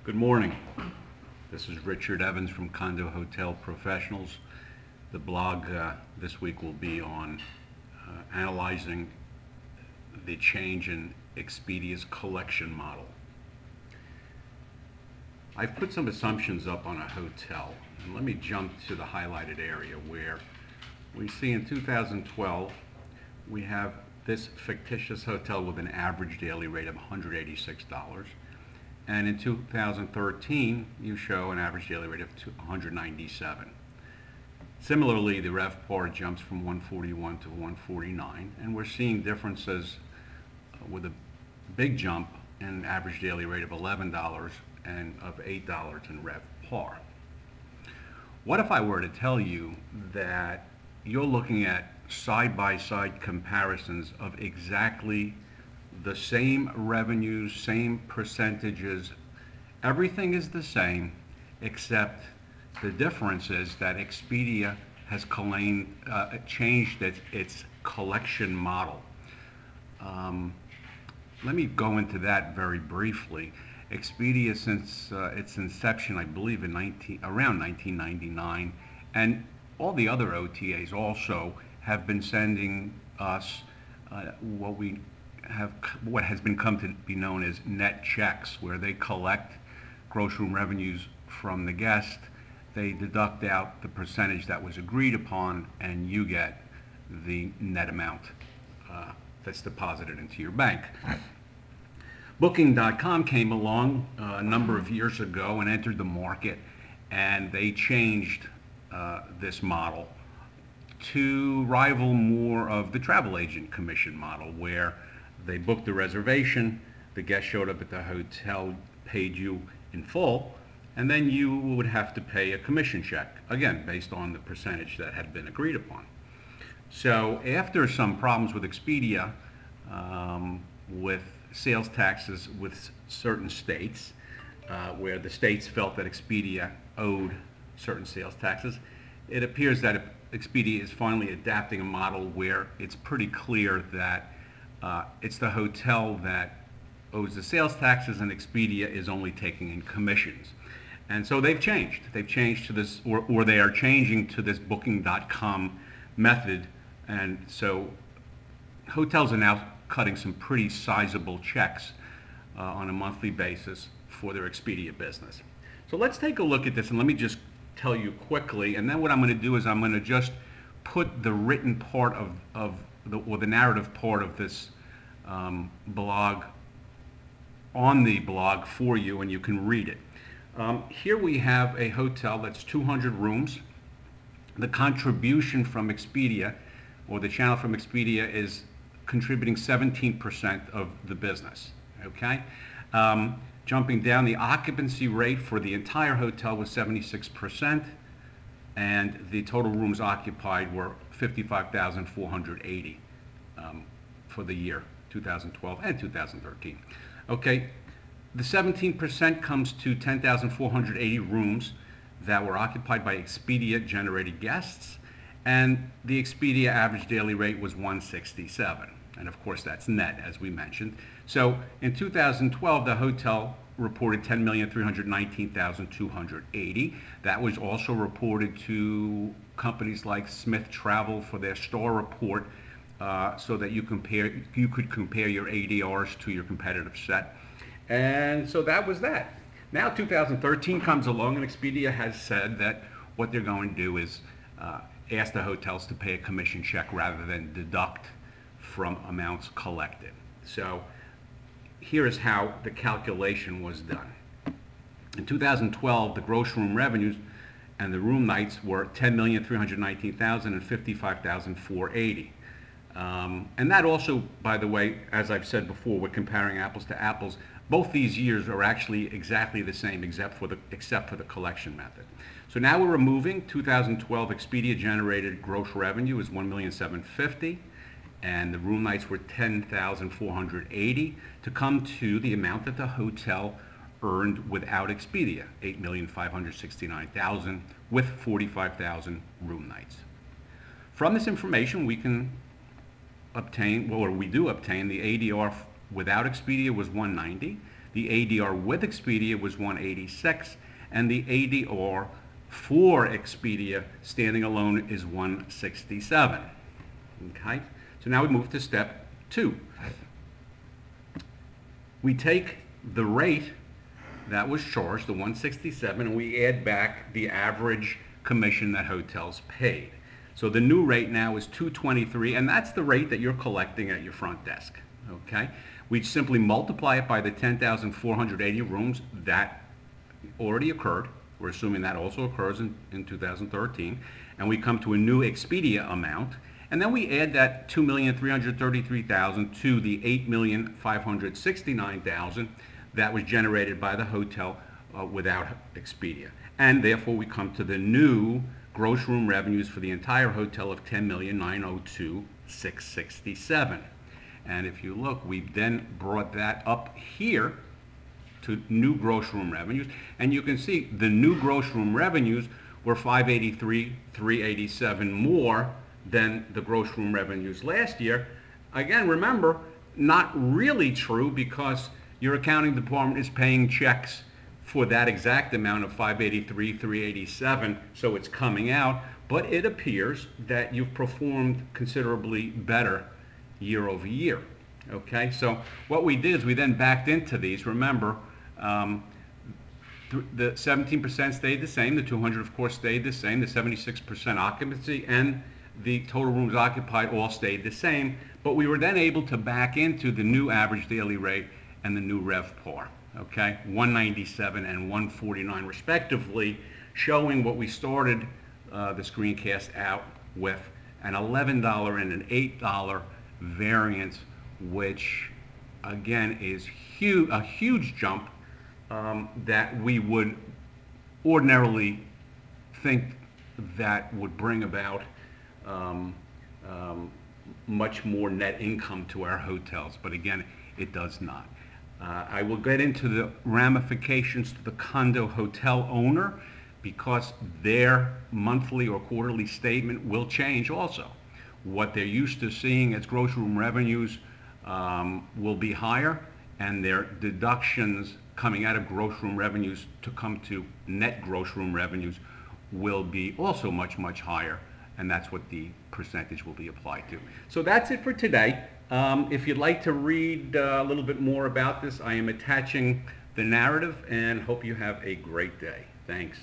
Good morning. This is Richard Evans from Condo Hotel Professionals. The blog this week will be on analyzing the change in Expedia's collection model. I've put some assumptions up on a hotel, and let me jump to the highlighted area where we see in 2012 we have this fictitious hotel with an average daily rate of $186. And in 2013, you show an average daily rate of $197. Similarly, the RevPAR jumps from 141 to 149, and we're seeing differences with a big jump in average daily rate of $11 and of $8 in RevPAR. What if I were to tell you that you're looking at side-by-side comparisons of exactly the same revenues, same percentages, everything is the same, except the difference is that Expedia has changed its collection model. Let me go into that very briefly. Expedia, since its inception, I believe around 1999, and all the other OTAs also have been sending us what has been come to be known as net checks, where they collect gross room revenues from the guest, they deduct out the percentage that was agreed upon, and you get the net amount that's deposited into your bank. Booking.com came along a number of years ago and entered the market, and they changed this model to rival more of the travel agent commission model, where they booked the reservation, the guest showed up at the hotel, paid you in full, and then you would have to pay a commission check, again, based on the percentage that had been agreed upon. So after some problems with Expedia, with sales taxes with certain states, where the states felt that Expedia owed certain sales taxes, it appears that Expedia is finally adapting a model where it's pretty clear that it's the hotel that owes the sales taxes, and Expedia is only taking in commissions. And so they've changed. They've changed to this, or they are changing to this Booking.com method. And so hotels are now cutting some pretty sizable checks on a monthly basis for their Expedia business. So let's take a look at this, and let me just tell you quickly, and then what I'm going to do is I'm going to just put the written part or the narrative part of this blog on the blog for you, and you can read it. Here we have a hotel that's 200 rooms. The contribution from Expedia, or the channel from Expedia, is contributing 17% of the business. Okay? Jumping down, the occupancy rate for the entire hotel was 76%, and the total rooms occupied were 55,480 for the year 2012 and 2013. Okay, the 17% comes to 10,480 rooms that were occupied by Expedia-generated guests, and the Expedia average daily rate was 167. And of course, that's net, as we mentioned. So in 2012, the hotel reported 10,319,280. That was also reported to companies like Smith Travel for their store report, so that you could compare your ADRs to your competitive set. And so that was that. Now 2013 comes along, and Expedia has said that what they're going to do is ask the hotels to pay a commission check rather than deduct from amounts collected. So here is how the calculation was done. In 2012, the gross room revenues and the room nights were 10,319,000 and 55,480. And that also, by the way, as I've said before, we're comparing apples to apples. Both these years are actually exactly the same, except for the collection method. So now we're removing 2012 Expedia generated gross revenue is 1,750,000, and the room nights were 10,480 to come to the amount that the hotel earned without Expedia, 8,569,000 with 45,000 room nights. From this information, we can obtain, or we do obtain, the ADR without Expedia was 190. The ADR with Expedia was 186, and the ADR for Expedia standing alone is 167. Okay, so now we move to step 2. We take the rate that was charged, the 167, and we add back the average commission that hotels paid. So the new rate now is 223, and that's the rate that you're collecting at your front desk. Okay, we simply multiply it by the 10,480 rooms that already occurred. We're assuming that also occurs in 2013, and we come to a new Expedia amount, and then we add that 2,333,000 to the 8,569,000 that was generated by the hotel without Expedia, and therefore we come to the new gross room revenues for the entire hotel of 10,902,667. And if you look, we then brought that up here to new gross room revenues, and you can see the new gross room revenues were 583,387 more than the gross room revenues last year. Again, remember, not really true, because your accounting department is paying checks for that exact amount of 583,387, so it's coming out, but it appears that you've performed considerably better year over year. Okay, so what we did is we then backed into these. Remember, the 17% stayed the same, the 200 of course stayed the same, the 76% occupancy and the total rooms occupied all stayed the same, but we were then able to back into the new average daily rate and the new RevPAR, okay, 197 and 149 respectively, showing what we started the screencast out with, an $11 and an $8 variance, which again is a huge jump that we would ordinarily think that would bring about much more net income to our hotels, but again, it does not. I will get into the ramifications to the condo hotel owner, because their monthly or quarterly statement will change also. What they're used to seeing as gross room revenues will be higher, and their deductions coming out of gross room revenues to come to net gross room revenues will be also much, much higher, and that's what the percentage will be applied to. So that's it for today. If you'd like to read a little bit more about this, I am attaching the narrative, and hope you have a great day. Thanks.